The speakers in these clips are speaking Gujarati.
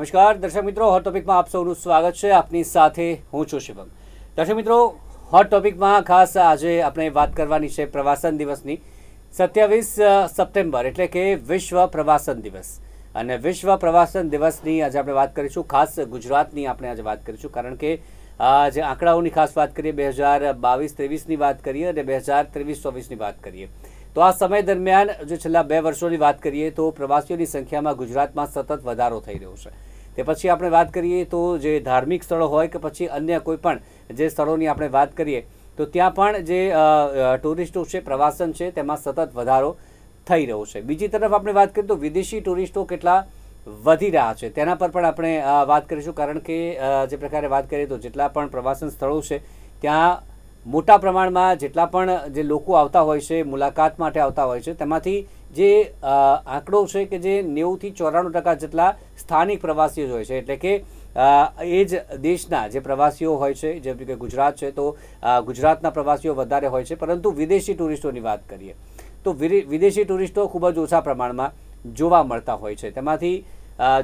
નમસ્કાર દર્શક મિત્રો, હોટ ટોપિકમાં આપ સૌનું સ્વાગત છે. આપની સાથે હું છું શિવમ. દર્શક મિત્રો, હોટ ટોપિકમાં ખાસ આજે આપણે વાત કરવાની છે પ્રવાસન દિવસની. 27 સપ્ટેમ્બર એટલે કે વિશ્વ પ્રવાસન દિવસ. અને વિશ્વ પ્રવાસન દિવસની આજે આપણે વાત કરીશું. ખાસ ગુજરાતની આપણે આજે વાત કરીશું, કારણ કે જે આંકડાઓની ખાસ વાત કરીએ 2022-23ની વાત કરીએ અને 2023-24ની વાત કરીએ, તો આ સમય દરમિયાન જો છેલ્લા 2 વર્ષોની વાત કરીએ તો પ્રવાસીઓની સંખ્યામાં ગુજરાતમાં સતત વધારો થઈ રહ્યો છે. તે પછી આપણે વાત કરીએ તો જે ધાર્મિક સ્થળો હોય કે પછી અન્ય કોઈ પણ જે સ્થળોની આપણે વાત કરીએ તો ત્યાં પણ જે ટુરિસ્ટો છે, પ્રવાસન છે, તેમાં સતત વધારો થઈ રહ્યો છે. બીજી તરફ આપણે વાત કરીએ તો વિદેશી ટુરિસ્ટો કેટલા વધી રહ્યા છે તેના પર પણ આપણે વાત કરીશું, કારણ કે જે પ્રકારે વાત કરીએ તો જેટલા પણ પ્રવાસન સ્થળો છે ત્યાં મોટા પ્રમાણમાં જેટલા પણ જે લોકો આવતા હોય છે, મુલાકાત માટે આવતા હોય છે, તેમાંથી જે આંકડો છે કે જે 90થી 94% જેટલા સ્થાનિક પ્રવાસીઓ હોય છે. એટલે કે એ જ દેશના જે પ્રવાસીઓ હોય છે, જેમ કે ગુજરાત છે તો ગુજરાતના પ્રવાસીઓ વધારે હોય છે, પરંતુ વિદેશી ટુરિસ્ટોની વાત કરીએ તો વિદેશી ટુરિસ્ટો ખૂબ જ ઓછા પ્રમાણમાં જોવા મળતા હોય છે. તેમાંથી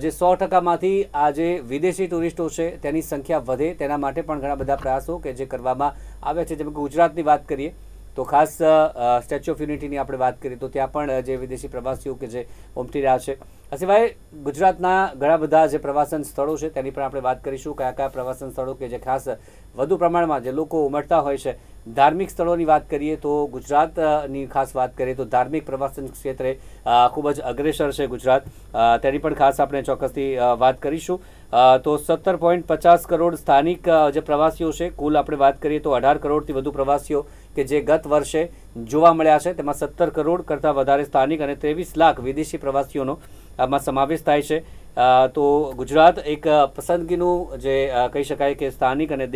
જે 100%માંથી આ જે વિદેશી ટુરિસ્ટો છે તેની સંખ્યા વધે તેના માટે પણ ઘણા બધા પ્રયાસો કે જે કરવામાં આવે છે. જેમ કે ગુજરાતની વાત કરીએ તો ખાસ સ્ટેચ્યુ ઓફ યુનિટીની આપણે વાત કરીએ તો ત્યાં પણ જે વિદેશી પ્રવાસીઓ કે જે ઉમટી રહ્યા છે. આ સિવાય ગુજરાતના ઘણા બધા જે પ્રવાસન સ્થળો છે તેની પણ આપણે વાત કરીશું. કયા કયા પ્રવાસન સ્થળો કે જે ખાસ વધુ પ્રમાણમાં જે લોકો ઉમટતા હોય છે. ધાર્મિક સ્થળોની વાત કરીએ તો ગુજરાતની ખાસ વાત કરીએ તો ધાર્મિક પ્રવાસન ક્ષેત્રે ખૂબ જ અગ્રેસર છે ગુજરાત. તેની પણ ખાસ આપણે ચોક્કસથી વાત કરીશું. તો 17.50 કરોડ સ્થાનિક જે પ્રવાસીઓ છે, કુલ આપણે વાત કરીએ તો 18 કરોડથી વધુ પ્રવાસીઓ કે જે ગત વર્ષે જોવા મળ્યા છે. તેમાં 17 કરોડ કરતાં વધારે સ્થાનિક અને 23 લાખ વિદેશી પ્રવાસીઓનો આમાં સમાવેશ થાય છે. તો ગુજરાત એક પસંદગીનું જે કહી શકાય કે સ્થાનિક અને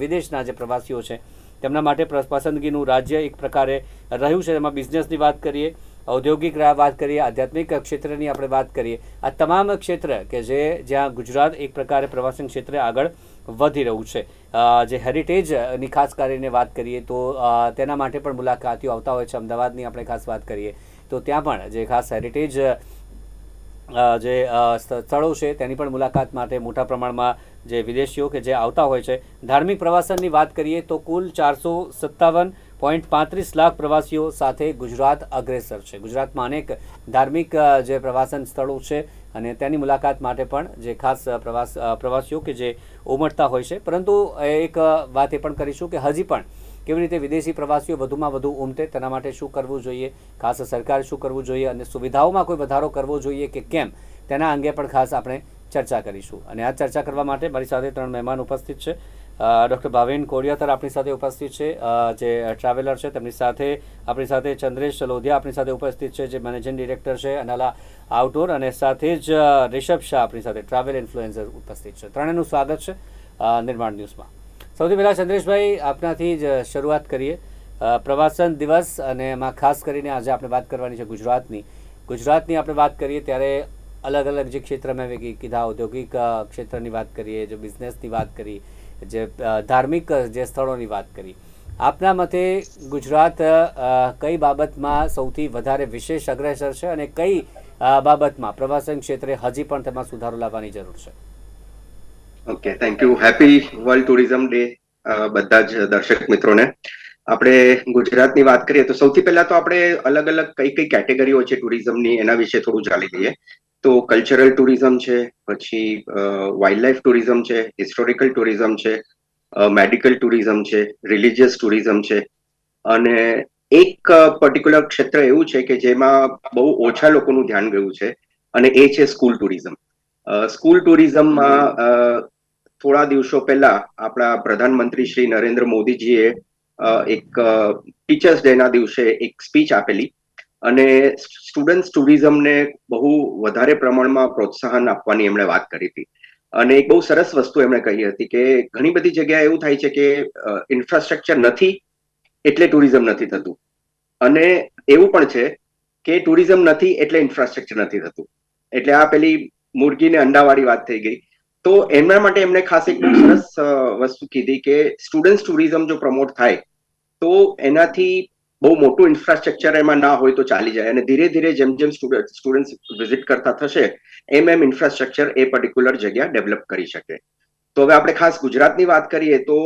વિદેશના જે પ્રવાસીઓ છે તેમના માટે પસંદગીનું રાજ્ય એક પ્રકારે રહ્યું છે. એમાં બિઝનેસની વાત કરીએ, ઔદ્યોગિક વાત કરીએ, આધ્યાત્મિક ક્ષેત્રની આપણે વાત કરીએ, આ તમામ ક્ષેત્ર કે જ્યાં ગુજરાત એક પ્રકારે પ્રવાસન ક્ષેત્રે આગળ વધી રહ્યું છે. જે હેરિટેજની ખાસ કરીને વાત કરીએ તો તેના માટે પણ મુલાકાતીઓ આવતા હોય છે. અમદાવાદની આપણે ખાસ વાત કરીએ તો ત્યાં પણ જે ખાસ હેરિટેજ જે સ્થળો છે તેની પણ મુલાકાત માટે મોટા પ્રમાણમાં જે વિદેશીઓ કે જે આવતા હોય છે. ધાર્મિક પ્રવાસનની વાત કરીએ તો કુલ 457.35 લાખ પ્રવાસીઓ સાથે ગુજરાત અગ્રેસર છે. ગુજરાતમાં અનેક ધાર્મિક જે પ્રવાસન સ્થળો છે અને તેની મુલાકાત માટે પણ જે ખાસ પ્રવાસીઓ કે જે ઉમટતા હોય છે. પરંતુ એક વાત એ પણ કરીશું કે હજી પણ કેવી રીતે વિદેશી પ્રવાસીઓ વધુમાં વધુ ઉમટે તેના માટે શું કરવું જોઈએ, ખાસ સરકારે શું કરવું જોઈએ અને સુવિધાઓમાં કોઈ વધારો કરવો જોઈએ કે કેમ, તેના અંગે પણ ખાસ આપણે ચર્ચા કરીશું. અને આ ચર્ચા કરવા માટે મારી સાથે 3 મહેમાન ઉપસ્થિત છે. ડૉક્ટર ભાવિન કોડિયાતર આપણી સાથે ઉપસ્થિત છે, જે ટ્રાવેલર છે. તેમની સાથે આપણી સાથે ચંદ્રેશ લોધિયા આપણી સાથે ઉપસ્થિત છે, જે મેનેજિંગ ડિરેક્ટર છે અનાલા આઉટડોર, અને સાથે જ રિષભ શાહ આપણી સાથે ટ્રાવેલ ઇન્ફ્લુએન્સર ઉપસ્થિત છે. ત્રણેયનું સ્વાગત છે નિર્માણ ન્યૂઝમાં. સૌથી પહેલાં ચંદ્રેશભાઈ, આપનાથી જ શરૂઆત કરીએ. પ્રવાસન દિવસ અને એમાં ખાસ કરીને આજે આપણે વાત કરવાની છે ગુજરાતની આપણે વાત કરીએ ત્યારે અલગ અલગ જે ક્ષેત્ર મેં કીધા, ઔદ્યોગિક ક્ષેત્રની વાત કરીએ, જે બિઝનેસની વાત કરી, જે ધાર્મિક જે સ્થળોની વાત કરી, આપના મતે ગુજરાત કઈ બાબતમાં સૌથી વધારે વિશેષ અગ્રેસર છે અને કઈ બાબતમાં પ્રવાસન ક્ષેત્રે હજી પણ તેમાં સુધારો લાવવાની જરૂર છે? Okay, thank you. Happy world tourism day બધા જ દર્શક મિત્રોને. આપણે ગુજરાતની વાત કરીએ તો સૌથી પહેલા તો આપણે અલગ અલગ કઈ કેટેગરીઓ છે ટુરિઝમની એના વિશે થોડું જાણી લઈએ. તો કલ્ચરલ ટુરિઝમ છે, પછી વાઇલ્ડ લાઈફ ટુરિઝમ છે, હિસ્ટોરિકલ ટુરિઝમ છે, મેડિકલ ટુરિઝમ છે, રિલિજિયસ ટુરિઝમ છે, અને એક પર્ટિક્યુલર ક્ષેત્ર એવું છે કે જેમાં બહુ ઓછા લોકોનું ધ્યાન ગયું છે અને એ છે સ્કૂલ ટુરિઝમ. સ્કૂલ ટુરિઝમમાં થોડા દિવસો પહેલા આપણા પ્રધાનમંત્રી શ્રી નરેન્દ્ર મોદીજીએ એક ટીચર્સ ડે ના દિવસે એક સ્પીચ આપેલી અને સ્ટુડન્ટ્સ ટુરિઝમને બહુ વધારે પ્રમાણમાં પ્રોત્સાહન આપવાની એમણે વાત કરી હતી. અને એક બહુ સરસ વસ્તુ એમણે કહી હતી કે ઘણી બધી જગ્યાએ એવું થાય છે કે ઇન્ફ્રાસ્ટ્રક્ચર નથી એટલે ટુરિઝમ નથી થતું, અને એવું પણ છે કે ટુરિઝમ નથી એટલે ઇન્ફ્રાસ્ટ્રક્ચર નથી થતું. એટલે આ પેલી મુર્ગી ને અંડાવાળી વાત થઈ ગઈ. તો એમના માટે એમને ખાસ એક બહુ સરસ વસ્તુ કીધી કે સ્ટુડન્ટ ટુરિઝમ જો પ્રમોટ થાય તો એનાથી બહુ મોટું ઇન્ફ્રાસ્ટ્રક્ચર એમાં ના હોય તો ચાલી જાય, અને ધીરે ધીરે જેમ જેમ સ્ટુડન્ટ વિઝિટ કરતા થશે એમ ઇન્ફ્રાસ્ટ્રક્ચર એ પર્ટિક્યુલર જગ્યા ડેવલપ કરી શકે. તો હવે આપણે ખાસ ગુજરાતની વાત કરીએ તો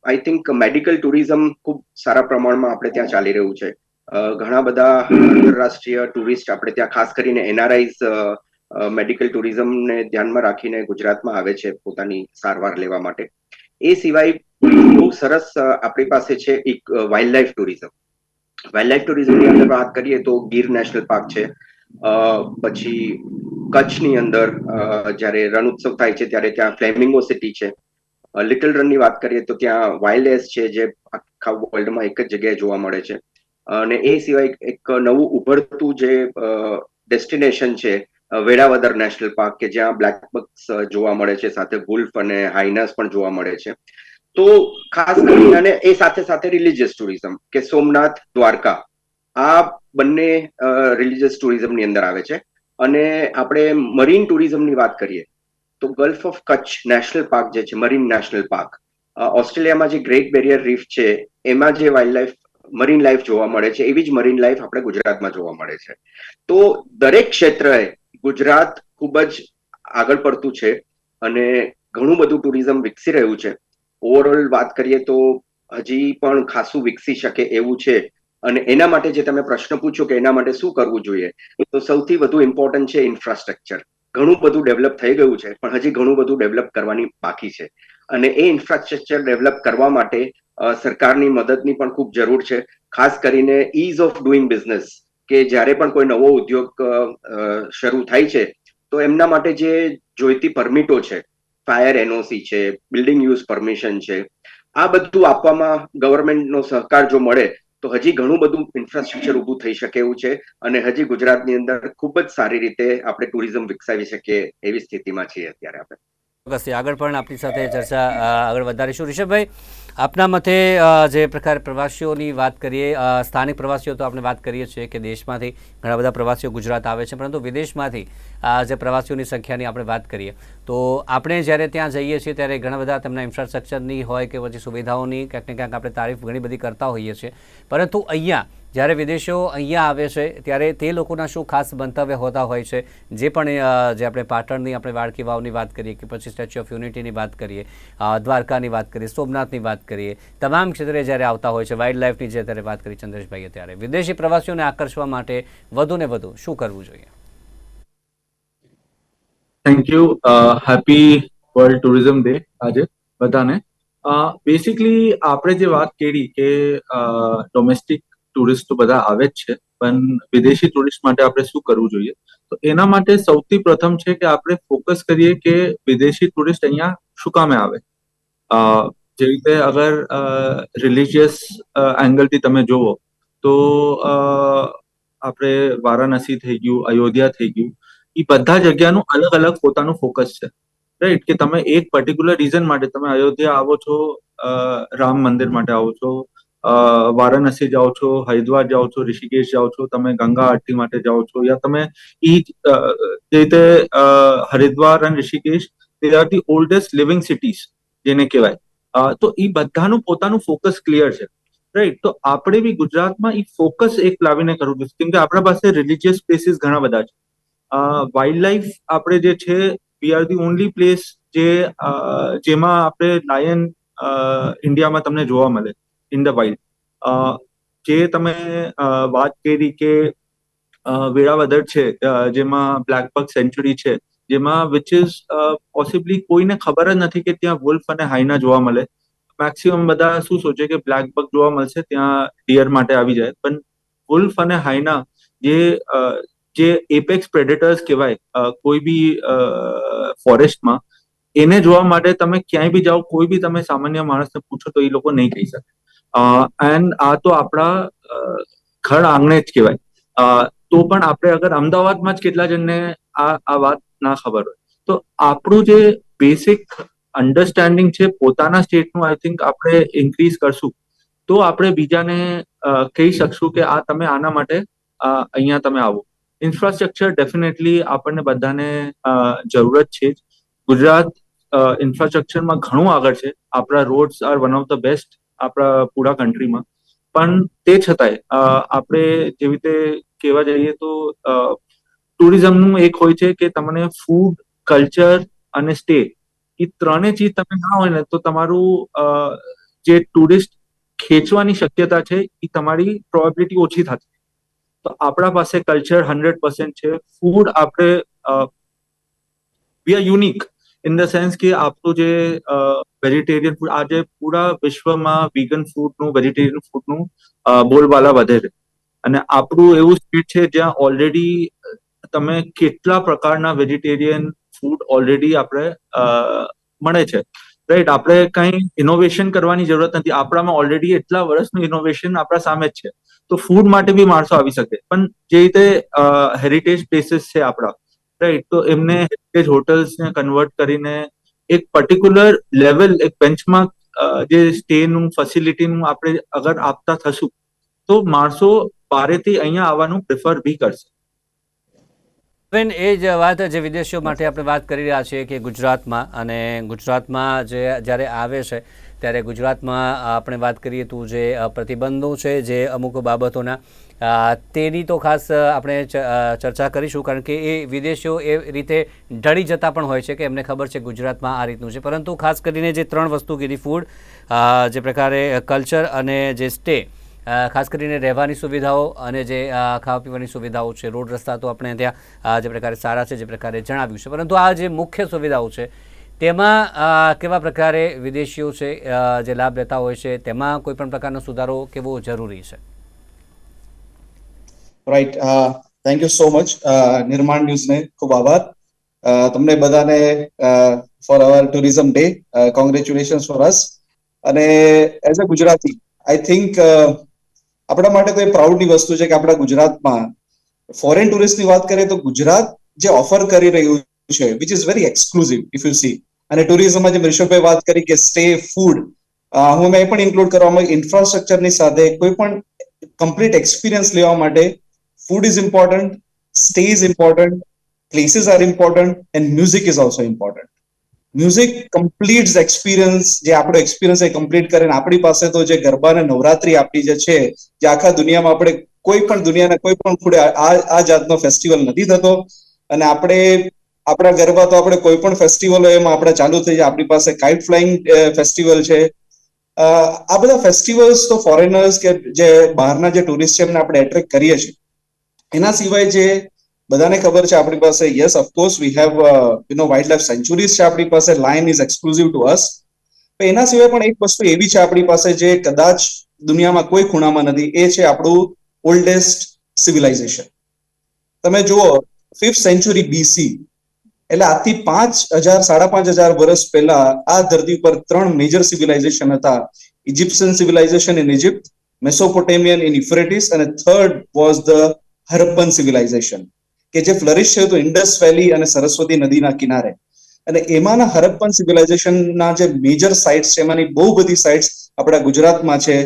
આઈ થિંક મેડિકલ ટુરિઝમ ખૂબ સારા પ્રમાણમાં આપણે ત્યાં ચાલી રહ્યું છે. ઘણા બધા આંતરરાષ્ટ્રીય ટુરિસ્ટ આપણે ત્યાં ખાસ કરીને એનઆરઆઈઝ મેડિકલ ટુરિઝમને ધ્યાનમાં રાખીને ગુજરાતમાં આવે છે પોતાની સારવાર લેવા માટે. એ સિવાય બહુ સરસ આપણી પાસે છે એક wild life tourism. Wild life ટુરિઝમની અંદર વાત કરીએ તો ગીર નેશનલ પાર્ક છે, પછી કચ્છની અંદર જ્યારે રણ ઉત્સવ થાય છે ત્યારે ત્યાં ફ્લેમિંગો સિટી છે. લિટલ રનની વાત કરીએ તો ત્યાં વાઇલ્ડ એસ છે જે આખા વર્લ્ડમાં એક જ જગ્યાએ જોવા મળે છે. અને એ સિવાય એક નવું ઉભરતું જે ડેસ્ટિનેશન છે વેળાવદર નેશનલ પાર્ક, કે જ્યાં બ્લેક બક્સ જોવા મળે છે, સાથે વુલ્ફ અને હાઇનાસ પણ જોવા મળે છે. તો ખાસ કરીને અને એ સાથે સાથે રિલીજીયસ ટુરિઝમ કે સોમનાથ, દ્વારકા, આ બંને રિલીજીયસ ટુરિઝમની અંદર આવે છે. અને આપણે મરીન ટુરિઝમની વાત કરીએ તો gulf of Kutch national park જે છે, મરીન નેશનલ પાર્ક, ઓસ્ટ્રેલિયામાં જે ગ્રેટ બેરિયર રીફ છે એમાં જે વાઇલ્ડ લાઈફ મરીન લાઈફ જોવા મળે છે એવી જ મરીન લાઈફ આપણે ગુજરાતમાં જોવા મળે છે. તો દરેક ક્ષેત્રે ગુજરાત ખૂબ જ આગળ પડતું છે અને ઘણું બધું ટુરિઝમ વિકસી રહ્યું છે. ઓવરઓલ વાત કરીએ તો હજી પણ ખાસું વિકસી શકે એવું છે. અને એના માટે જે તમે પ્રશ્ન પૂછો કે એના માટે શું કરવું જોઈએ, તો સૌથી વધુ ઇમ્પોર્ટન્ટ છે ઇન્ફ્રાસ્ટ્રક્ચર. ઘણું બધું ડેવલપ થઈ ગયું છે પણ હજી ઘણું બધું ડેવલપ કરવાની બાકી છે. અને એ ઇન્ફ્રાસ્ટ્રક્ચર ડેવલપ કરવા માટે સરકારની મદદની પણ ખૂબ જરૂર છે. ખાસ કરીને ઇઝ ઓફ ડુઈંગ બિઝનેસ, કે જ્યારે પણ કોઈ નવો ઉદ્યોગ શરૂ થાય છે તો એમના માટે જે જોઈતી પરમિટો છે, ફાયર એનઓસી છે, બિલ્ડિંગ યુઝ પરમિશન છે, આ બધું આપવામાં ગવર્મેન્ટનો સહકાર જો મળે તો હજી ઘણું બધું ઇન્ફ્રાસ્ટ્રક્ચર ઊભું થઈ શકે એવું છે. અને હજી ગુજરાતની અંદર ખૂબ જ સારી રીતે આપણે ટુરિઝમ વિકસાવી શકીએ એવી સ્થિતિમાં છીએ અત્યારે આપણે. ચોક્કસથી આગળ પણ આપણી સાથે ચર્ચા આગળ વધારીશું. ઋષભભાઈ, આપના મતે જે પ્રકારે પ્રવાસીઓની વાત કરીએ, સ્થાનિક પ્રવાસીઓ તો આપણે વાત કરીએ છીએ કે દેશમાંથી ઘણા બધા પ્રવાસીઓ ગુજરાત આવે છે, પરંતુ વિદેશમાંથી જે પ્રવાસીઓની સંખ્યાની આપણે વાત કરીએ તો આપણે જ્યારે ત્યાં જઈએ છીએ ત્યારે ઘણા બધા તેમના ઇન્ફ્રાસ્ટ્રક્ચરની હોય કે પછી સુવિધાઓની ક્યાંક ને ક્યાંક આપણે તારીફ ઘણી બધી કરતા હોઈએ છીએ, પરંતુ અહીંયા જ્યારે વિદેશીઓ અહીંયા આવે છે ત્યારે તે લોકોના શું ખાસ મંતવ્ય હોતા હોય છે? જે પણ જે આપણે પાટણની આપણે વાળકી વાવની વાત કરીએ કે પછી સ્ટેચ્યુ ઓફ યુનિટીની વાત કરીએ, દ્વારકાની વાત કરીએ, સોમનાથની વાત કરીએ, તમામ ક્ષેત્રે જ્યારે આવતા હોય છે, વાઇલ્ડ લાઈફની જે અત્યારે વાત કરી ચંદ્રેશભાઈએ, ત્યારે વિદેશી પ્રવાસીઓને આકર્ષવા માટે વધુ ને વધુ શું કરવું જોઈએ? Thank you. Happy world tourism day આજે બધાને. બેસિકલી આપણે જે વાત કરી કે ડોમેસ્ટિક ટુરિસ્ટ તો બધા આવે જ છે, પણ વિદેશી ટુરિસ્ટ માટે આપણે શું કરવું જોઈએ? તો એના માટે સૌથી પ્રથમ છે કે આપણે ફોકસ કરીએ કે વિદેશી ટુરિસ્ટ અહીંયા શું કામે આવે. જે રીતે અગર રિલિજિયસ એંગલથી તમે જુઓ તો આપણે વારાણસી થઈ ગયું, અયોધ્યા થઈ ગયું, એ બધા જગ્યાનું અલગ અલગ પોતાનું ફોકસ છે, રાઈટ? કે તમે એક પર્ટિક્યુલર રીઝન માટે તમે અયોધ્યા આવો છો, રામ મંદિર માટે આવો છો, વારાણસી જાઓ છો, હરિદ્વાર જાઓ છો, ઋષિકેશ જાઓ છો, તમે ગંગા આરતી માટે જાઓ છો, યા તમે ઈ જે રીતે હરિદ્વાર અને Rishikesh they are the oldest living cities જેને કહેવાય. તો એ બધાનું પોતાનું ફોકસ ક્લિયર છે, રાઈટ? તો આપણે બી ગુજરાતમાં એ ફોકસ એક લાવીને કરવું જોઈએ, કેમ કે આપણા પાસે રિલિજિયસ પ્લેસીસ ઘણા બધા છે. વાઇલ્ડ લાઈફ આપણે જે છે, we are the only place જેમાં આપણે લાયન ઇન્ડિયામાં તમને જોવા મળે ઇન ધ વાઇલ્ડ. જે તમે વાત કરી કે વેળાવદર છે, જેમાં બ્લેક બક સેન્ચુરી છે, જેમાં વિચ ઇઝ પોસિબલી કોઈને ખબર જ નથી કે ત્યાં વુલ્ફ અને હાઈના જોવા મળે. મેક્સિમમ બધા શું સોચે કે બ્લેક બક જોવા મળશે, ત્યાં ડિયર માટે આવી જાય, પણ વુલ્ફ અને હાઈના જે એપેક્સ પ્રેડેટર્સ કહેવાય કોઈ બી ફોરેસ્ટમાં, એને જોવા માટે તમે ક્યાંય બી જાઓ, કોઈ બી તમે સામાન્ય માણસને પૂછો તો એ લોકો નહીં કહી શકે. એન્ડ આ તો આપણા ઘર આંગણે જ કહેવાય. તો પણ આપણે અગર અમદાવાદમાં જ કેટલા જણને આ વાત ના ખબર હોય, તો આપણું જે બેસિક અન્ડરસ્ટેન્ડિંગ છે પોતાના સ્ટેટનું, આઈ થિંક આપણે ઇન્ક્રીઝ કરશું તો આપણે બીજાને કહી શકશું કે આ તમે આના માટે અહીંયા તમે આવો. ઇન્ફ્રાસ્ટ્રક્ચર ડેફિનેટલી આપણને બધાને જરૂરત છે જ. ગુજરાત ઇન્ફ્રાસ્ટ્રક્ચરમાં ઘણું આગળ છે. આપણા roads are one of the best આપણા પૂરા કન્ટ્રીમાં. પણ તે છતાંય આપણે જેવી રીતે કહેવા જઈએ તો ટુરિઝમનું એક હોય છે કે તમને ફૂડ, કલ્ચર અને સ્ટે એ ત્રણેય ચીજ તમે ના હોય ને તો તમારું જે ટુરિસ્ટ ખેંચવાની શક્યતા છે એ તમારી પ્રોબેબિલિટી ઓછી થતી. તો આપણા પાસે કલ્ચર 100% છે. ફૂડ આપણે we are unique in the sense કે આપણું જે વેજીટેરિયન ફૂડ આજે પૂરા વિશ્વમાં વીગન ફૂડનું, વેજીટેરિયન ફૂડનું બોલબાલા વધે છે. અને આપણું એવું સ્ટેટ છે જ્યાં ઓલરેડી તમે કેટલા પ્રકારના વેજીટેરિયન ફૂડ ઓલરેડી આપણે મળે છે, રાઈટ. આપણે કંઈ ઇનોવેશન કરવાની જરૂરત નથી. આપણામાં ઓલરેડી એટલા વર્ષનું ઇનોવેશન આપણા સામે જ છે. તો ફૂડ માટે બી માણસો આવી શકે. પણ જે રીતે હેરિટેજ પ્લેસીસ છે આપણા, રાઈટ, તો એમને હેરિટેજ હોટલ્સને કન્વર્ટ કરીને એક પર્ટિક્યુલર લેવલ, એક બેન્ચમાર્ક જે સ્ટેનું, ફેસિલિટીનું આપણે અગર આપતા થશું તો માણસો બારેથી અહીંયા આવવાનું પ્રિફર બી કરશે. બેન, એ જ વાત જે વિદેશીઓ માટે આપણે વાત કરી રહ્યા છીએ કે ગુજરાતમાં, અને ગુજરાતમાં જે જ્યારે આવે છે ત્યારે ગુજરાતમાં આપણે વાત કરીએ તો જે પ્રતિબંધો છે જે અમુક બાબતોના, તેની તો ખાસ આપણે ચર્ચા કરીશું, કારણ કે એ વિદેશીઓ એ રીતે ઢળી જતા પણ હોય છે કે એમને ખબર છે ગુજરાતમાં આ રીતનું છે. પરંતુ ખાસ કરીને જે ત્રણ વસ્તુ કીધી, ફૂડ, જે પ્રકારે કલ્ચર અને જે સ્ટે, ખાસ કરીને રહેવાની સુવિધાઓ અને જે ખાવા પીવાની સુવિધાઓ છે, રોડ રસ્તા તો આપણે ત્યાં જે પ્રકારે સારા છે, જે પ્રકારે જણાવ્યું છે, પરંતુ આ જે મુખ્ય સુવિધાઓ છે તેમાં કેવા પ્રકારે વિદેશીઓ છે જે લાભ લેતા હોય છે, તેમાં કોઈ પણ પ્રકારનો સુધારો કેવો જરૂરી છે? Right, thank you so much. નિર્માણ ન્યૂઝને ખૂબ આભાર. તમને બધાને for our tourism day congratulations for us. અને as a Gujarati, I think આપણા માટે તો એ પ્રાઉડની વસ્તુ છે કે આપણા ગુજરાતમાં ફોરેન ટુરિસ્ટની વાત કરીએ તો ગુજરાત જે ઓફર કરી રહ્યું છે, which is very exclusive if you C. અને ટુરિઝમમાં જે ઋષભભાઈ વાત કરી કે સ્ટે, ફૂડ, હું મેં પણ ઇન્ક્લુડ કરવામાં, ઇન્ફ્રાસ્ટ્રક્ચરની સાથે કોઈ પણ કમ્પ્લીટ એક્સપિરિયન્સ લેવા માટે food is important, stay is important, places are important, and music is also important. Music complete experience, જે આપણો એક્સપિરિયન્સ એ કમ્પ્લીટ કરે. આપણી પાસે તો જે ગરબા અને નવરાત્રી આપણી જે છે, જે આખા દુનિયામાં આપણે કોઈ પણ દુનિયાના કોઈ પણ ખૂણે આ જાતનો ફેસ્ટિવલ નથી થતો. અને આપણે આપણા ગરબા તો આપણે કોઈ પણ ફેસ્ટિવલ હોય એમાં આપણે ચાલુ થઈ જાય. આપણી પાસે કાઇટ ફ્લાઇંગ ફેસ્ટિવલ છે. આ બધા ફેસ્ટિવલ્સ તો ફોરેનર્સ કે જે બહારના જે ટુરિસ્ટ છે એમને આપણે એટ્રેક્ટ કરીએ છીએ. એના સિવાય જે બધાને ખબર છે આપણી પાસે, yes of course we have wild life sanctuaries છે આપણી પાસે. લાયન ઇઝ એક્સક્લુઝિવ ટુ અસ. એના સિવાય પણ એક વસ્તુ એવી છે આપણી પાસે જે કદાચ દુનિયામાં કોઈ ખૂણામાં નથી, એ છે આપણું ઓલ્ડેસ્ટ સિવિલાઇઝેશન. તમે જુઓ 5th સેન્ચુરી BC, એટલે આજથી 5,000-5,500 વર્ષ પહેલા આ ધરતી પર 3 મેજર સિવિલાઇઝેશન હતા. Egyptian civilization in Egypt, Mesopotamian in Euphrates, અને third was the Harappan civilization, કે જે ફ્લરિશ થયું હતું ઇન્ડસ વેલી અને સરસ્વતી નદીના કિનારે. અને એમાંના હરપ્પન સિવિલાઇઝેશનના જે મેજર સાઇટ્સ છે, એમાંની બહુ બધી સાઇટ્સ આપણા ગુજરાતમાં છે.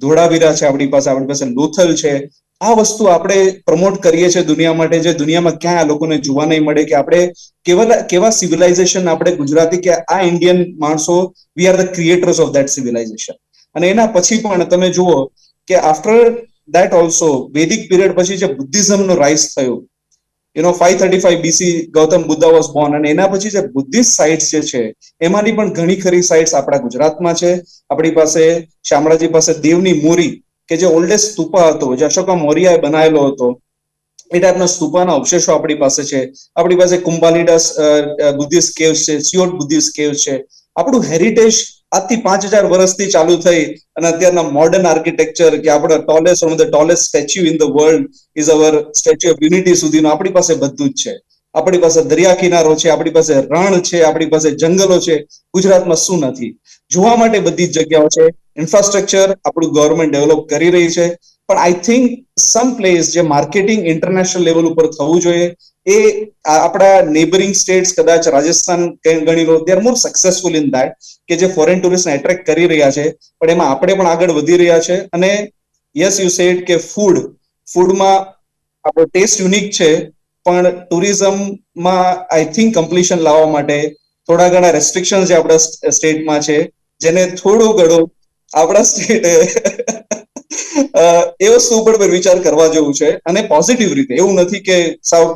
ધોળાવીરા છે આપણી પાસે લોથલ છે. આ વસ્તુ આપણે પ્રમોટ કરીએ છીએ દુનિયા માટે, જે દુનિયામાં ક્યાં આ લોકોને જોવા નહીં મળે, કે આપણે કેવા સિવિલાઇઝેશન, આપણે ગુજરાતી કે આ ઇન્ડિયન માણસો, we are the creators of that civilisation. અને એના પછી પણ તમે જુઓ કે after that also Vedic period પછી જે બુદ્ધિઝમ નો રાઇઝ થયો, 535 BC Gautam Buddha was Born. અને એના પછી જે બુદ્ધિસ્ટ સાઇટ્સ જે છે એમાંની પણ ઘણી ખરી સાઇટ્સ આપણા ગુજરાતમાં છે. આપણી પાસે શામળાજી પાસે દેવની મોરી, કે જે ઓલ્ડેસ્ટ સ્તૂપા હતો, જે અશોકા મૌર્યએ બનાવેલો હતો, એ ટાઈપના સ્તૂપાના અવશેષો આપણી પાસે છે. આપણી પાસે કુંભાલીડાસ બુદ્ધિસ્ટ કેવ્સ છે, સિયોટ બુદ્ધિસ્ટ કેવ્સ છે. આપણું હેરિટેજ આજથી 5,000 વર્ષથી ચાલુ થઈ અને અત્યારના મોડર્ન આર્કિટેક્ચર, કે આપણો tallest, one of the tallest statue in the world is our statue of unity સુધીનું આપણી પાસે બધું જ છે. આપણી પાસે દરિયા કિનારો છે, આપણી પાસે રણ છે, આપણી પાસે જંગલો છે. ગુજરાતમાં શું નથી? જોવા માટે બધી જ જગ્યાઓ છે. ઇન્ફ્રાસ્ટ્રક્ચર આપણું ગવર્મેન્ટ ડેવલપ કરી રહી છે. પણ આઈ થિંક સમ પ્લેસ જે માર્કેટિંગ ઇન્ટરનેશનલ લેવલ ઉપર થવું જોઈએ, એ આપણા નેબરિંગ સ્ટેટ્સ, કદાચ રાજસ્થાન ગણી લો, they are more successful in that, કે જે ફોરેન ટુરિસ્ટને એટ્રેક્ટ કરી રહ્યા છે. પણ એમાં આપણે પણ આગળ વધી રહ્યા છે. અને યસ, યુ સેડ કે ફૂડમાં આપણો ટેસ્ટ યુનિક છે, પણ ટુરિઝમમાં આઈ થિંક કમ્પ્લીશન લાવવા માટે થોડા ઘણા રેસ્ટ્રિક્શન જે આપણા સ્ટેટમાં છે, જેને થોડું ઘણું આપણા સ્ટેટ એ વસ્તુ ઉપર વિચાર કરવા જેવું છે, અને પોઝિટિવ રીતે. એવું નથી કે સાવ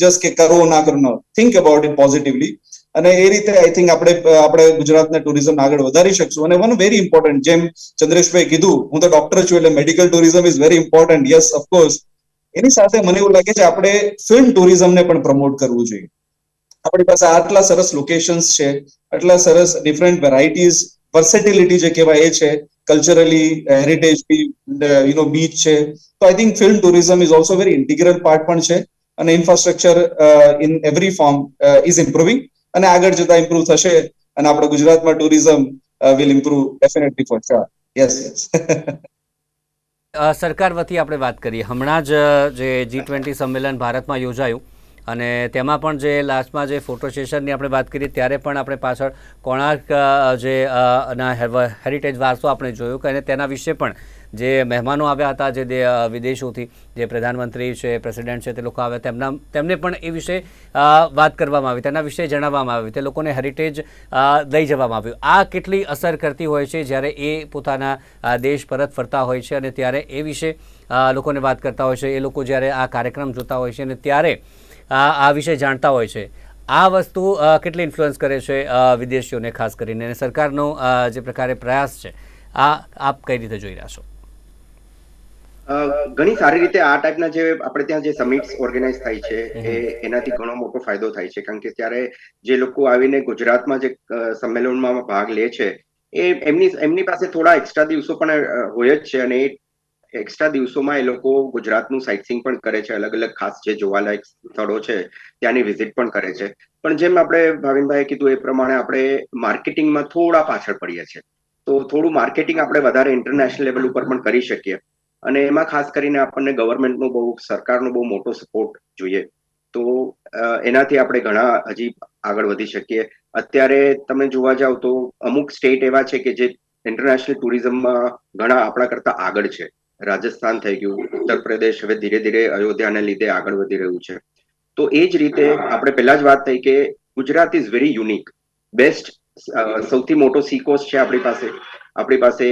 જસ્ટ કે કરો ના કરો, ના, થિંક અબાઉટ ઇટ પોઝિટિવલી. અને એ રીતે આઈ થિંક આપણે ગુજરાતના ટુરિઝમ આગળ વધારી શકશું. અને વન વેરી ઇમ્પોર્ટન્ટ, જેમ ચંદ્રેશભાઈ કીધું, હું તો ડોક્ટર છું એટલે medical tourism is very important, yes of course. એની સાથે મને એવું લાગે છે આપણે ફિલ્મ ટુરિઝમને પણ પ્રમોટ કરવું જોઈએ. આપણી પાસે આટલા સરસ લોકેશન્સ છે, આટલા સરસ ડિફરન્ટ વેરાયટીઝ, વર્સેટિલિટી જે કહેવાય એ છે, કલ્ચરલી હેરિટેજ બીચ છે. તો I think film tourism is also very integral part પણ છે. અને infrastructure in every form is improving, અને આગળ જતા ઇમ્પ્રુવ થશે, અને આપણે ગુજરાતમાં tourism will improve definitely for sure. Yes yes. સરકાર વતી આપણે વાત કરીએ, હમણાં જ જે G20 સંમેલન ભારતમાં યોજાયું અને તેમાં પણ જે લાસ્ટમાં જે ફોટો સેશનની આપણે વાત કરીએ ત્યારે પણ આપણે પાછળ કોણાર્ક જે હેરિટેજ વારસો આપણે જોયો કે અને તેના વિશે પણ જે મહેમાનો આવ્યા હતા, જે વિદેશોથી, જે પ્રધાનમંત્રી છે, પ્રેસિડેન્ટ છે, તે લોકો આવ્યા, તેમને પણ એ વિશે વાત કરવામાં આવી, તેના વિશે જણાવવામાં આવ્યું, તે લોકોને હેરિટેજ લઈ જવામાં આવ્યું. આ કેટલી અસર કરતી હોય છે જ્યારે એ પોતાના દેશ પરત ફરતા હોય છે અને ત્યારે એ વિશે લોકોને વાત કરતા હોય છે, એ લોકો જ્યારે આ કાર્યક્રમ જોતા હોય છે અને ત્યારે આ વિશે જાણતા હોય છે. આ વસ્તુ કેટલી ઇન્ફ્લુઅન્સ કરે છે વિદેશીઓને ખાસ કરીને, અને સરકારનો જે પ્રકારે પ્રયાસ છે આ આપ કઈ રીતે જોઈ રહ્યા છો? ઘણી સારી રીતે આ ટાઈપના જે આપણે ત્યાં જે સમિટ્સ ઓર્ગેનાઇઝ થાય છે એનાથી ઘણો મોટો ફાયદો થાય છે. કારણ કે ત્યારે જે લોકો આવીને ગુજરાતમાં જે સંમેલનમાં ભાગ લે છે એ એમની પાસે થોડા એક્સ્ટ્રા દિવસો પણ હોય જ છે, અને એ એક્સ્ટ્રા દિવસોમાં એ લોકો ગુજરાતનું સાઇટસીઇંગ પણ કરે છે, અલગ અલગ ખાસ જે જોવાલાયક સ્થળો છે ત્યાંની વિઝિટ પણ કરે છે. પણ જેમ આપણે ભાવિનભાઈએ કીધું એ પ્રમાણે આપણે માર્કેટિંગમાં થોડા પાછળ પડીએ છીએ, તો થોડું માર્કેટિંગ આપણે વધારે ઇન્ટરનેશનલ લેવલ ઉપર પણ કરી શકીએ. અને એમાં ખાસ કરીને આપણને ગવર્મેન્ટનો સરકારનો બહુ મોટો સપોર્ટ જોઈએ, તો એનાથી આપણે ઘણા હજી આગળ વધી શકીએ. અત્યારે તમે જોવા જાવ તો અમુક સ્ટેટ એવા છે કે જે ઇન્ટરનેશનલ ટુરિઝમમાં ઘણા આપણા કરતા આગળ છે. રાજસ્થાન થઈ ગયું, ઉત્તર પ્રદેશ હવે ધીરે ધીરે અયોધ્યાને લીધે આગળ વધી રહ્યું છે. તો એ જ રીતે આપણે પહેલા જ વાત થઈ કે Gujarat is very unique. Best સૌથી મોટો સી કોસ્ટ છે આપણી પાસે. આપણી પાસે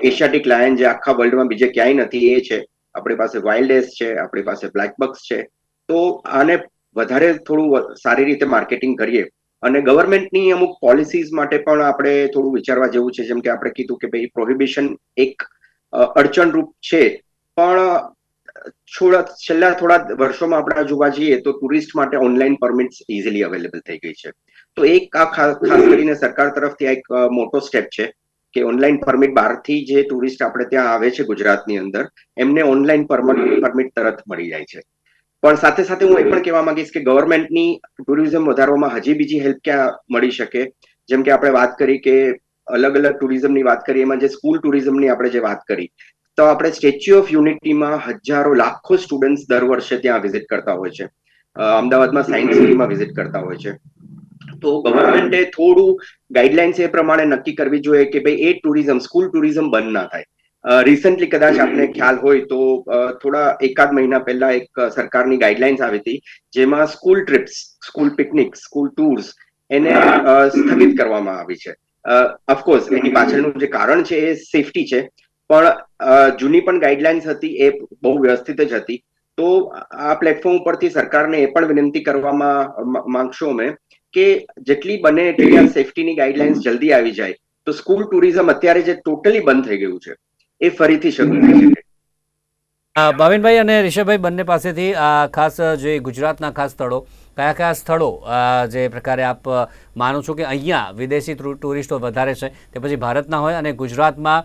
એશિયાટિક લાયન જે આખા વર્લ્ડમાં બીજે ક્યાંય નથી એ છે. આપણી પાસે વાઇલ્ડ એસ છે, આપણી પાસે બ્લેક બક્સ છે. તો આને વધારે થોડું સારી રીતે માર્કેટિંગ કરીએ, અને ગવર્મેન્ટની અમુક પોલિસીઝ માટે પણ આપણે થોડું વિચારવા જેવું છે. જેમ કે આપણે કીધું કે ભાઈ પ્રોહિબિશન એક અડચણરૂપ છે, પણ છેલ્લા થોડા વર્ષોમાં આપણે જોવા જઈએ તો ટુરિસ્ટ માટે ઓનલાઈન પરમિટ્સ ઇઝીલી અવેલેબલ થઈ ગઈ છે. તો એક આ ખાસ કરીને સરકાર તરફથી એક મોટો સ્ટેપ છે કે ઓનલાઈન પરમિટ બહારથી જે ટુરિસ્ટ આપણે ત્યાં આવે છે ગુજરાતની અંદર, એમને ઓનલાઈન પરમિટ તરત મળી જાય છે. પણ સાથે સાથે હું એ પણ કહેવા માંગીશ કે ગવર્મેન્ટની ટુરિઝમ વધારવામાં હજી બીજી હેલ્પ ક્યાં મળી શકે. જેમ કે આપણે વાત કરી કે અલગ અલગ ટુરિઝમની વાત કરી, એમાં જે સ્કૂલ ટુરિઝમની આપણે જે વાત કરી, તો આપણે સ્ટેચ્યુ ઓફ યુનિટીમાં હજારો લાખો સ્ટુડન્ટ્સ દર વર્ષે ત્યાં વિઝિટ કરતા હોય છે. અમદાવાદમાં સાયન્સ સિટીમાં વિઝિટ કરતા હોય છે. તો ગવર્મેન્ટે થોડું ગાઈડલાઇન્સ એ પ્રમાણે નક્કી કરવી જોઈએ કે ભાઈ એ ટુરિઝમ, સ્કૂલ ટુરિઝમ બંધ ના થાય. રિસન્ટલી કદાચ આપને ખ્યાલ હોય તો થોડા એકાદ મહિના પહેલા એક સરકારની ગાઈડલાઇન્સ આવી હતી, જેમાં school trips, school picnic, school tours એને સ્થગિત કરવામાં આવી છે. ઓફકોર્સ એની પાછળનું જે કારણ છે એ સેફટી છે, પણ જૂની પણ ગાઈડલાઇન્સ હતી એ બહુ વ્યવસ્થિત જ હતી. તો આ પ્લેટફોર્મ ઉપરથી સરકારને એ પણ વિનંતી કરવામાં માંગશો અમે કે જેટલી બને એટલી આ સેફટીની ગાઈડલાઇન્સ જલ્દી આવી જાય તો સ્કૂલ ટુરિઝમ અત્યારે જે ટોટલી બંધ થઈ ગયું છે એ ફરીથી શરૂ થઈ શકે. ભાવિનભાઈ અને રિષભભાઈ બંને પાસેથી ખાસ જે ગુજરાતના ખાસ સ્થળો, કયા કયા સ્થળો જે પ્રકારે આપ માનો છો કે અહીંયા વિદેશી ટુરિસ્ટો વધારે છે, તે પછી ભારતના હોય અને ગુજરાતમાં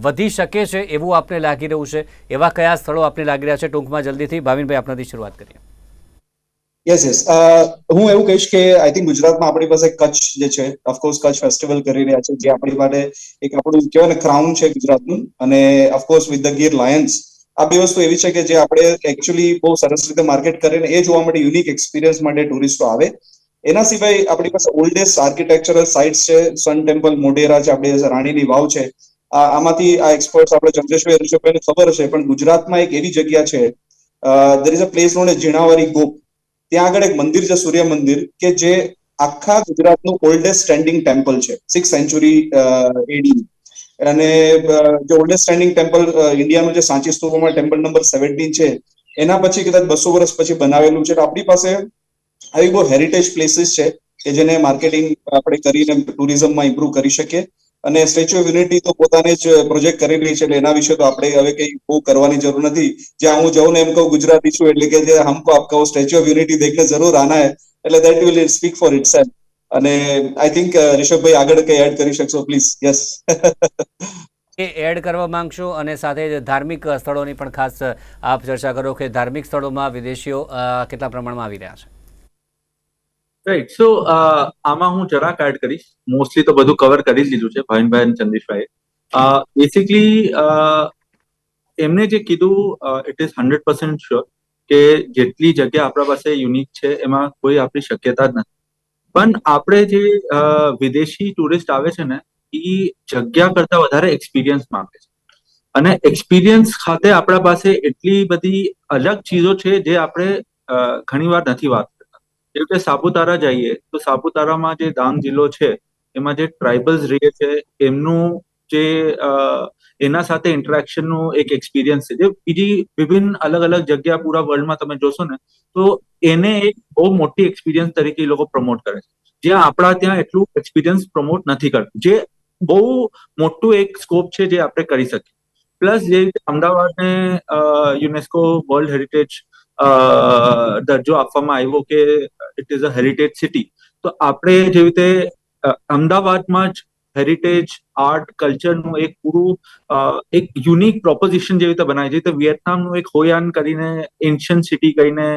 વધી શકે છે એવું આપને લાગી રહ્યું છે, એવા કયા સ્થળો આપને લાગી રહ્યા છે? ટૂંકમાં જલ્દીથી ભાવિનભાઈ આપણાથી શરૂઆત કરીએ. યસ યસ, હું એવું કહીશ કે આઈ થિંક ગુજરાતમાં આપણી પાસે કચ્છ જે છે, ઓફકોર્સ કચ્છ ફેસ્ટિવલ કરી રહ્યા છે, જે આપણી માટે એક આપણું કહેવાય ને ક્રાઉન છે ગુજરાતનું. અને of course with the Gir Lions, આ બે વસ્તુ એવી છે કે જે આપણે એકચ્યુઅલી બહુ સરસ રીતે માર્કેટ કરીને એ જોવા માટે યુનિક એક્સપિરિયન્સ માટે ટુરિસ્ટો આવે. એના સિવાય આપણી પાસે ઓલ્ડેસ્ટ આર્કિટેક્ચરલ સાઇટ્સ છે, સન ટેમ્પલ મોઢેરા છે, આપણી પાસે રાણીની વાવ છે. આમાંથી આ એક્સપર્ટ્સ આપણે ચંદ્રેશભાઈ, ઋષભભાઈને ખબર હશે, પણ ગુજરાતમાં એક એવી જગ્યા છે, there is a place known as Jhinavari Gop. ત્યાં આગળ એક મંદિર છે, સૂર્ય મંદિર, કે જે આખા ગુજરાતનું ઓલ્ડેસ્ટ સ્ટેન્ડિંગ ટેમ્પલ છે, 6th સેન્ચુરી એડી. અને જે ઓલ્ડેસ્ટ સ્ટેન્ડિંગ ટેમ્પલ ઇન્ડિયાનું જે સાંચી સ્તૂપમાં ટેમ્પલ નંબર 17 છે એના પછી કદાચ 200 વર્ષ પછી બનાવેલું છે. આપણી પાસે આવી બહુ હેરિટેજ પ્લેસીસ છે કે જેને માર્કેટિંગ આપણે કરીને ટુરિઝમમાં ઇમ્પ્રુવ કરી શકીએ. અને સ્ટેચ્યુ ઓફ યુનિટી તો પોતાને જ પ્રોજેક્ટ કરી રહી છે એટલે એના વિશે તો આપણે હવે કંઈ બહુ કરવાની જરૂર નથી. જ્યાં હું જાઉં ને એમ કહું ગુજરાતી છું એટલે કે જે હમકો આપકો સ્ટેચ્યુ ઓફ યુનિટી દેખને જરૂર આના હૈ, એટલે that will speak for itself. અને આઈ થિંક રિષભભાઈ આગળ કંઈ એડ કરી શકશો પ્લીઝ. યસ. એ એડ કરવા માંગશો અને સાથે જ ધાર્મિક સ્થળોની પણ ખાસ આપ ચર્ચા કરો કે ધાર્મિક સ્થળોમાં વિદેશીઓ કેટલા પ્રમાણમાં આવી રહ્યા છે. રાઈટ. સો આમાં હું જરાક એડ કરીશ. મોસ્ટલી તો બધું કવર કરી જ લીધું છે ભાવિનભાઈ અને ચંદ્રેશભાઈ. બેસિકલી એમને જે કીધું ઇટ ઇઝ 100% શ્યોર કે જેટલી જગ્યા આપણા પાસે યુનિક છે એમાં કોઈ આપણી શક્યતા જ નથી. પણ આપણે જે વિદેશી ટુરિસ્ટ આવે છે ને એ જગ્યા કરતા વધારે એક્સપિરિયન્સ માંગે છે. અને એક્સપિરિયન્સ ખાતે આપણા પાસે એટલી બધી અલગ ચીજો છે જે આપણે ઘણીવાર નથી વાત કરતા. જેવી રીતે સાપુતારા જઈએ તો સાપુતારામાં જે ડાંગ જિલ્લો છે એમાં જે ટ્રાઇબલ્સ રહે છે એમનું જે એના સાથે ઇન્ટરેક્શનનું એક એક્સપિરિયન્સ છે જે બીજી વિભિન્ન અલગ અલગ જગ્યા પૂરા વર્લ્ડમાં તમે જોશો ને તો એને એક બહુ મોટી એક્સપિરિયન્સ તરીકે એ લોકો પ્રમોટ કરે છે. જ્યાં આપણા ત્યાં એટલું એક્સપિરિયન્સ પ્રમોટ નથી કરતું, જે બહુ મોટું એક સ્કોપ છે જે આપણે કરી શકીએ. પ્લસ જે રીતે અમદાવાદને યુનેસ્કો વર્લ્ડ હેરિટેજ દરજ્જો આપવામાં આવ્યો કે it is a heritage city, તો આપણે જેવી રીતે અમદાવાદમાં જ હેરિટેજ આર્ટ કલ્ચરનું એક પૂરું એક યુનિક પ્રોપોઝિશન જેવી રીતે બનાવી છે. વિયેતનામનું એક હોયાન કરીને એન્શિયન્ટ સિટી કરીને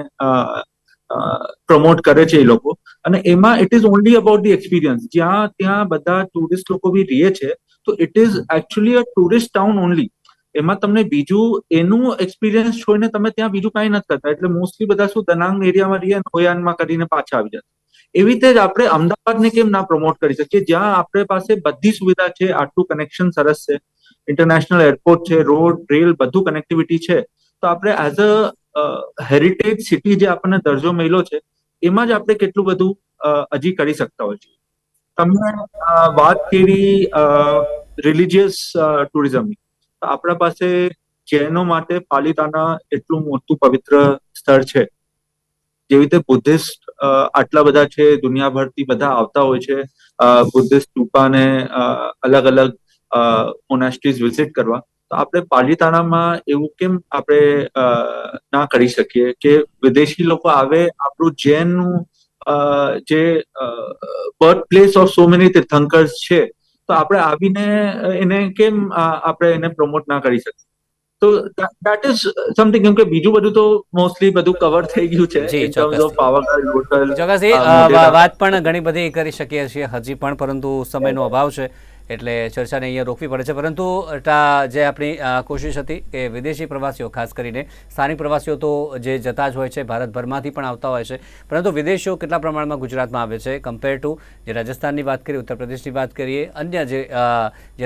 પ્રમોટ કરે છે એ લોકો. અને એમાં it is only about the experience. જ્યાં ત્યાં બધા ટુરિસ્ટ લોકો બી રહે છે તો it is actually a tourist town only. એમાં તમને બીજું એનું એક્સપિરિયન્સ છોડીને તમે ત્યાં બીજું કાંઈ નથી કરતા. એટલે મોસ્ટલી બધા શું દનાંગ એરિયામાં રહીએ હોયાનમાં કરીને પાછા આવી જતા. એવી રીતે જ આપણે અમદાવાદને કેમ ના પ્રમોટ કરી શકીએ જ્યાં આપણે પાસે બધી સુવિધા છે, આટલું કનેક્શન સરસ છે, ઇન્ટરનેશનલ એરપોર્ટ છે, રોડ રેલ બધું કનેક્ટિવિટી છે. તો આપણે એઝ અ હેરિટેજ સિટી જે આપણને દરજ્જો મળ્યો છે એમાં જ આપણે કેટલું બધું હજી કરી શકતા હોય છે. તમે વાત કરી રિલિજિયસ ટુરિઝમની, તો આપણા પાસે જૈનો માટે પાલિતાના એટલું મોટું પવિત્ર સ્થળ છે. જેવી રીતે બુદ્ધિસ્ટ આટલા બધા છે, દુનિયાભરથી બધા આવતા હોય છે બુદ્ધિસ્ટ સ્તૂપાને અલગ અલગ મોનેસ્ટ્રીઝ વિઝિટ કરવા. તો આપણે પાલિતાણામાં એવું કેમ આપણે ના કરી શકીએ કે વિદેશી લોકો આવે, આપણું જૈનનું જે birth place of so many tirthankars છે તો આપણે આવીને એને કેમ આપણે એને પ્રમોટ ના કરી શકીએ. તો દેટ ઇઝ સમથિંગ. કેમ કે બીજું બધું તો મોસ્ટલી બધું કવર થઈ ગયું છે in terms of Pavagadh, Lothal, ચોક્કસ વાત પણ ઘણી બધી કરી શકીએ છીએ હજી પણ, પરંતુ સમયનો અભાવ છે એટલે ચર્ચાને અહીંયા રોકવી પડે છે. પરંતુ જે આપણી કોશિશ હતી કે વિદેશી પ્રવાસીઓ ખાસ કરીને, સ્થાનિક પ્રવાસીઓ તો જે જતા જ હોય છે, ભારતભરમાંથી પણ આવતા હોય છે, પરંતુ વિદેશીઓ કેટલા પ્રમાણમાં ગુજરાતમાં આવે છે કમ્પેર ટુ જે રાજસ્થાનની વાત કરીએ, ઉત્તર પ્રદેશની વાત કરીએ, અન્ય જે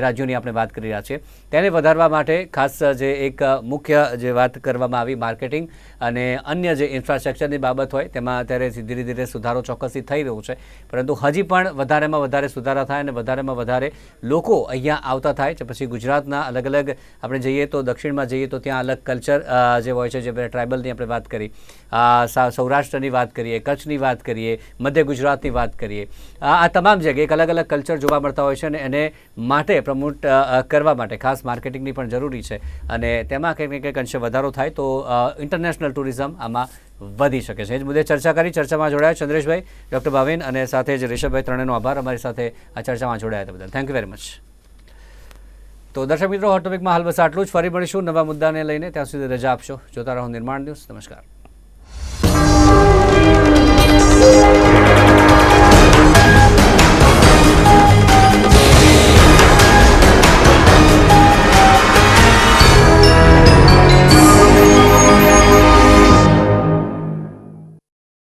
રાજ્યોની આપણે વાત કરી રહ્યા છીએ તેને વધારવા માટે ખાસ જે એક મુખ્ય જે વાત કરવામાં આવી માર્કેટિંગ અને અન્ય જે ઇન્ફ્રાસ્ટ્રક્ચરની બાબત હોય તેમાં અત્યારે ધીરે ધીરે સુધારો ચોક્કસથી થઈ રહ્યો છે. પરંતુ હજી પણ વધારેમાં વધારે સુધારા થાય અને વધારેમાં વધારે લોકો અહીંયા આવતા થાય છે. પછી ગુજરાતના અલગ અલગ આપણે જઈએ તો દક્ષિણમાં જઈએ તો ત્યાં અલગ કલ્ચર જે હોય છે, જે ટ્રાઇબલની આપણે વાત કરી, સૌરાષ્ટ્રની વાત કરીએ, કચ્છની વાત કરીએ, મધ્ય ગુજરાતની વાત કરીએ, આ તમામ જગ્યાએ એક અલગ અલગ કલ્ચર જોવા મળતા હોય છે અને એને માટે પ્રમોટ કરવા માટે ખાસ માર્કેટિંગની પણ જરૂરી છે. અને તેમાં કંઈક ને કંઈક અંશે વધારો થાય તો ઇન્ટરનેશનલ ટુરિઝમ આમાં વધી શકે છે. એ જ મુદ્દે ચર્ચા કરી. ચર્ચામાં જોડાયા ચંદ્રેશભાઈ, ડૉક્ટર ભાવિન અને સાથે જ રિષભભાઈ, ત્રણેયનો આભાર અમારી સાથે આ ચર્ચામાં જોડાયા હતા બદલ. Thank you very much. તો દર્શક મિત્રો, હોટ ટોપિકમાં હાલ બસ આટલું જ. ફરી મળીશું નવા મુદ્દાને લઈને. ત્યાં સુધી રજા આપશો. જોતા રહો નિર્માણ ન્યૂઝ. નમસ્કાર.